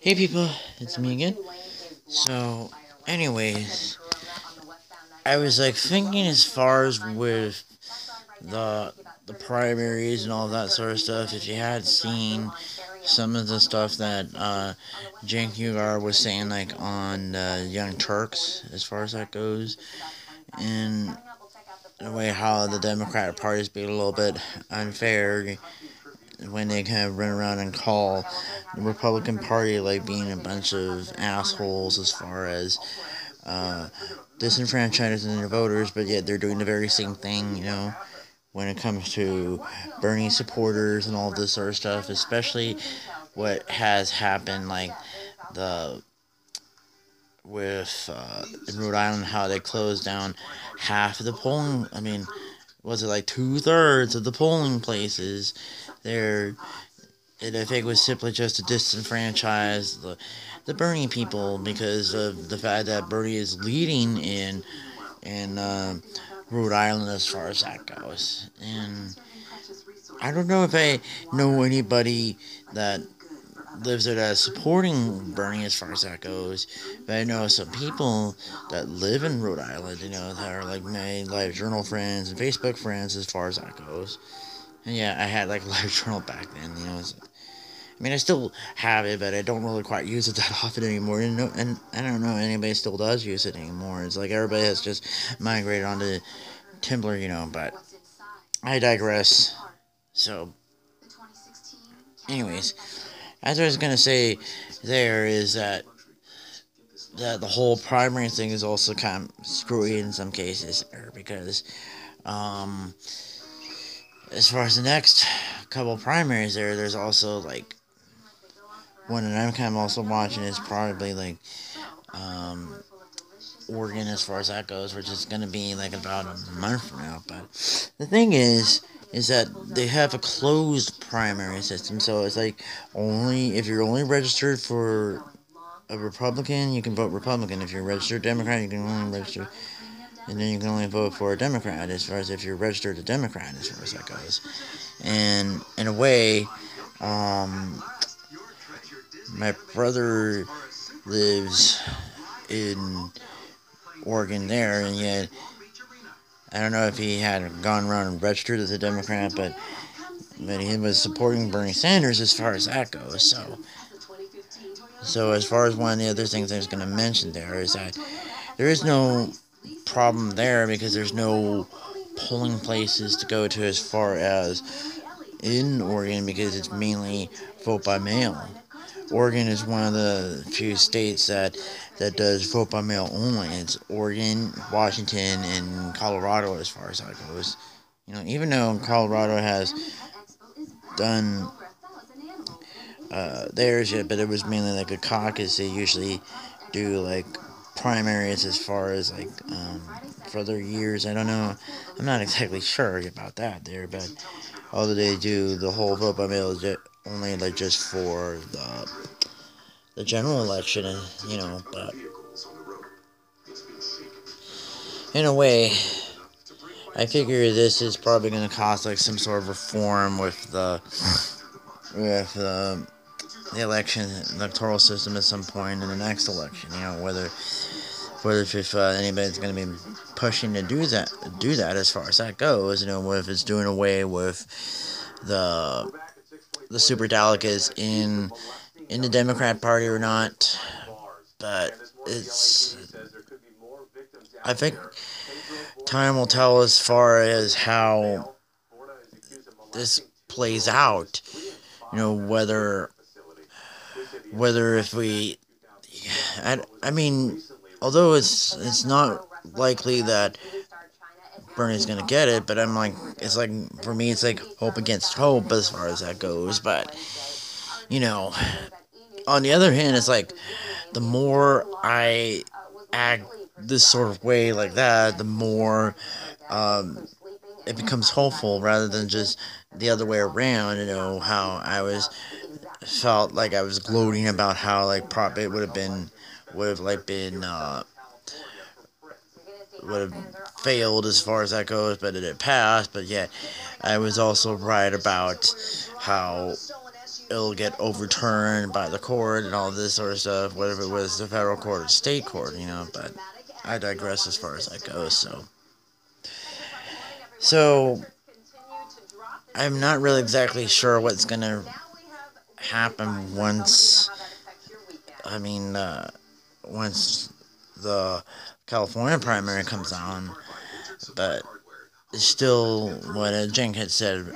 Hey people, it's me again. So, anyways, I was like thinking as far as with the the primaries and all that sort of stuff. If you had seen some of the stuff that Cenk Uygur was saying, like on Young Turks, as far as that goes, and the way how the Democratic Party is being a little bit unfair when they kind of run around and call the Republican Party like being a bunch of assholes as far as uh, disenfranchising their voters, but yet they're doing the very same thing, when it comes to Bernie supporters and all this sort of stuff, especially what has happened, like the with in Rhode Island, how they closed down half of the polling. I mean, was it like 2/3 of the polling places there? And I think it was simply just to disenfranchise the Bernie people because of the fact that Bernie is leading in Rhode Island as far as that goes. And I don't know if I know anybody that lives there that's supporting Bernie as far as that goes, but I know some people that live in Rhode Island, that are like my Live Journal friends and Facebook friends as far as that goes. And yeah, I had like Live Journal back then, I mean, I still have it, but I don't really quite use it that often anymore. And I don't know if anybody still does use it anymore. It's like everybody has just migrated onto Tumblr, but I digress. So, anyways, as I was gonna say, there is that the whole primary thing is also kind of screwy in some cases, because um, as far as the next couple primaries, there's also like one that I'm kind of also watching is probably like um, Oregon as far as that goes, which is going to be like about a month from now. But the thing is that they have a closed primary system, so it's like only if you're only registered for a Republican, you can vote Republican. If you're a registered Democrat, you can only register, and then you can only vote for a Democrat as far as if you're registered a Democrat as far as that goes. And in a way, um, my brother lives in Oregon there, and yet I don't know if he had gone around and registered as a Democrat, but he was supporting Bernie Sanders as far as that goes. So as far as one of the other things I was going to mention there is that there is no problem there because there's no polling places to go to as far as in Oregon because it's mainly vote by mail. Oregon is one of the few states that does vote by mail only. It's Oregon, Washington, and Colorado as far as that goes. Even though Colorado has done theirs yet, but it was mainly like a caucus. They usually do like primaries as far as like for other years. I don't know. I'm not exactly sure about that there, but although they do the whole vote by mail is only like just for the general election, but in a way, I figure this is probably going to cost like some sort of reform with the election electoral system at some point in the next election. Whether if anybody's going to be pushing to do that as far as that goes. If it's doing away with the super delegates in the Democrat Party or not, but I think time will tell as far as how this plays out. Whether if we, I mean, although it's not likely that Bernie's gonna get it, but it's like for me, it's like hope against hope as far as that goes. But you know, on the other hand, it's like the more I act this sort of way like that, the more um, it becomes hopeful rather than just the other way around. How I was felt like I was gloating about how like prop it would have like been would have failed as far as that goes, but it had passed. But yet I was also right about how it'll get overturned by the court and all this sort of stuff, whether it was the federal court or state court, but I digress as far as that goes, So, I'm not really exactly sure what's going to happen once the California primary comes on, but still, what Jenk had said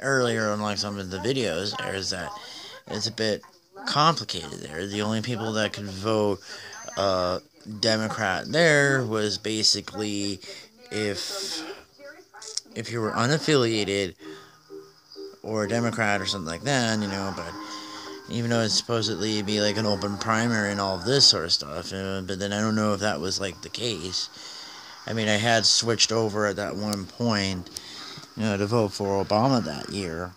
earlier on like some of the videos is that it's a bit complicated there. The only people that could vote Democrat there was basically if you were unaffiliated or a Democrat or something like that, but even though it's supposedly be like an open primary and all of this sort of stuff, but then I don't know if that was like the case. I mean, I had switched over at that one point, to vote for Obama that year,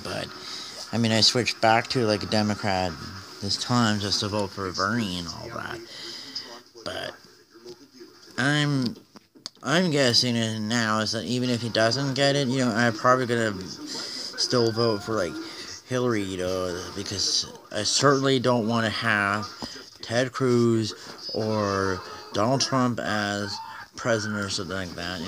but I mean, I switched back to like a Democrat this time just to vote for Bernie and all that, but I'm guessing it now is that even if he doesn't get it, I'm probably gonna still vote for like Hillary, because I certainly don't want to have Ted Cruz or Donald Trump as president or something like that,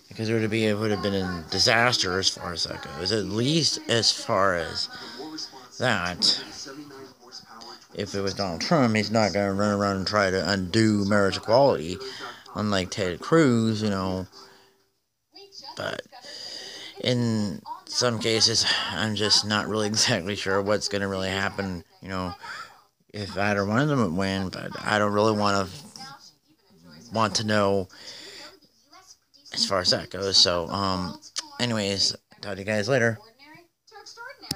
because it would have been a disaster as far as that goes. At least as far as that, if it was Donald Trump, he's not going to run around and try to undo marriage equality, unlike Ted Cruz, but in some cases, I'm just not really exactly sure what's going to really happen, if either one of them would win, but I don't really want to know as far as that goes. So, anyways, talk to you guys later.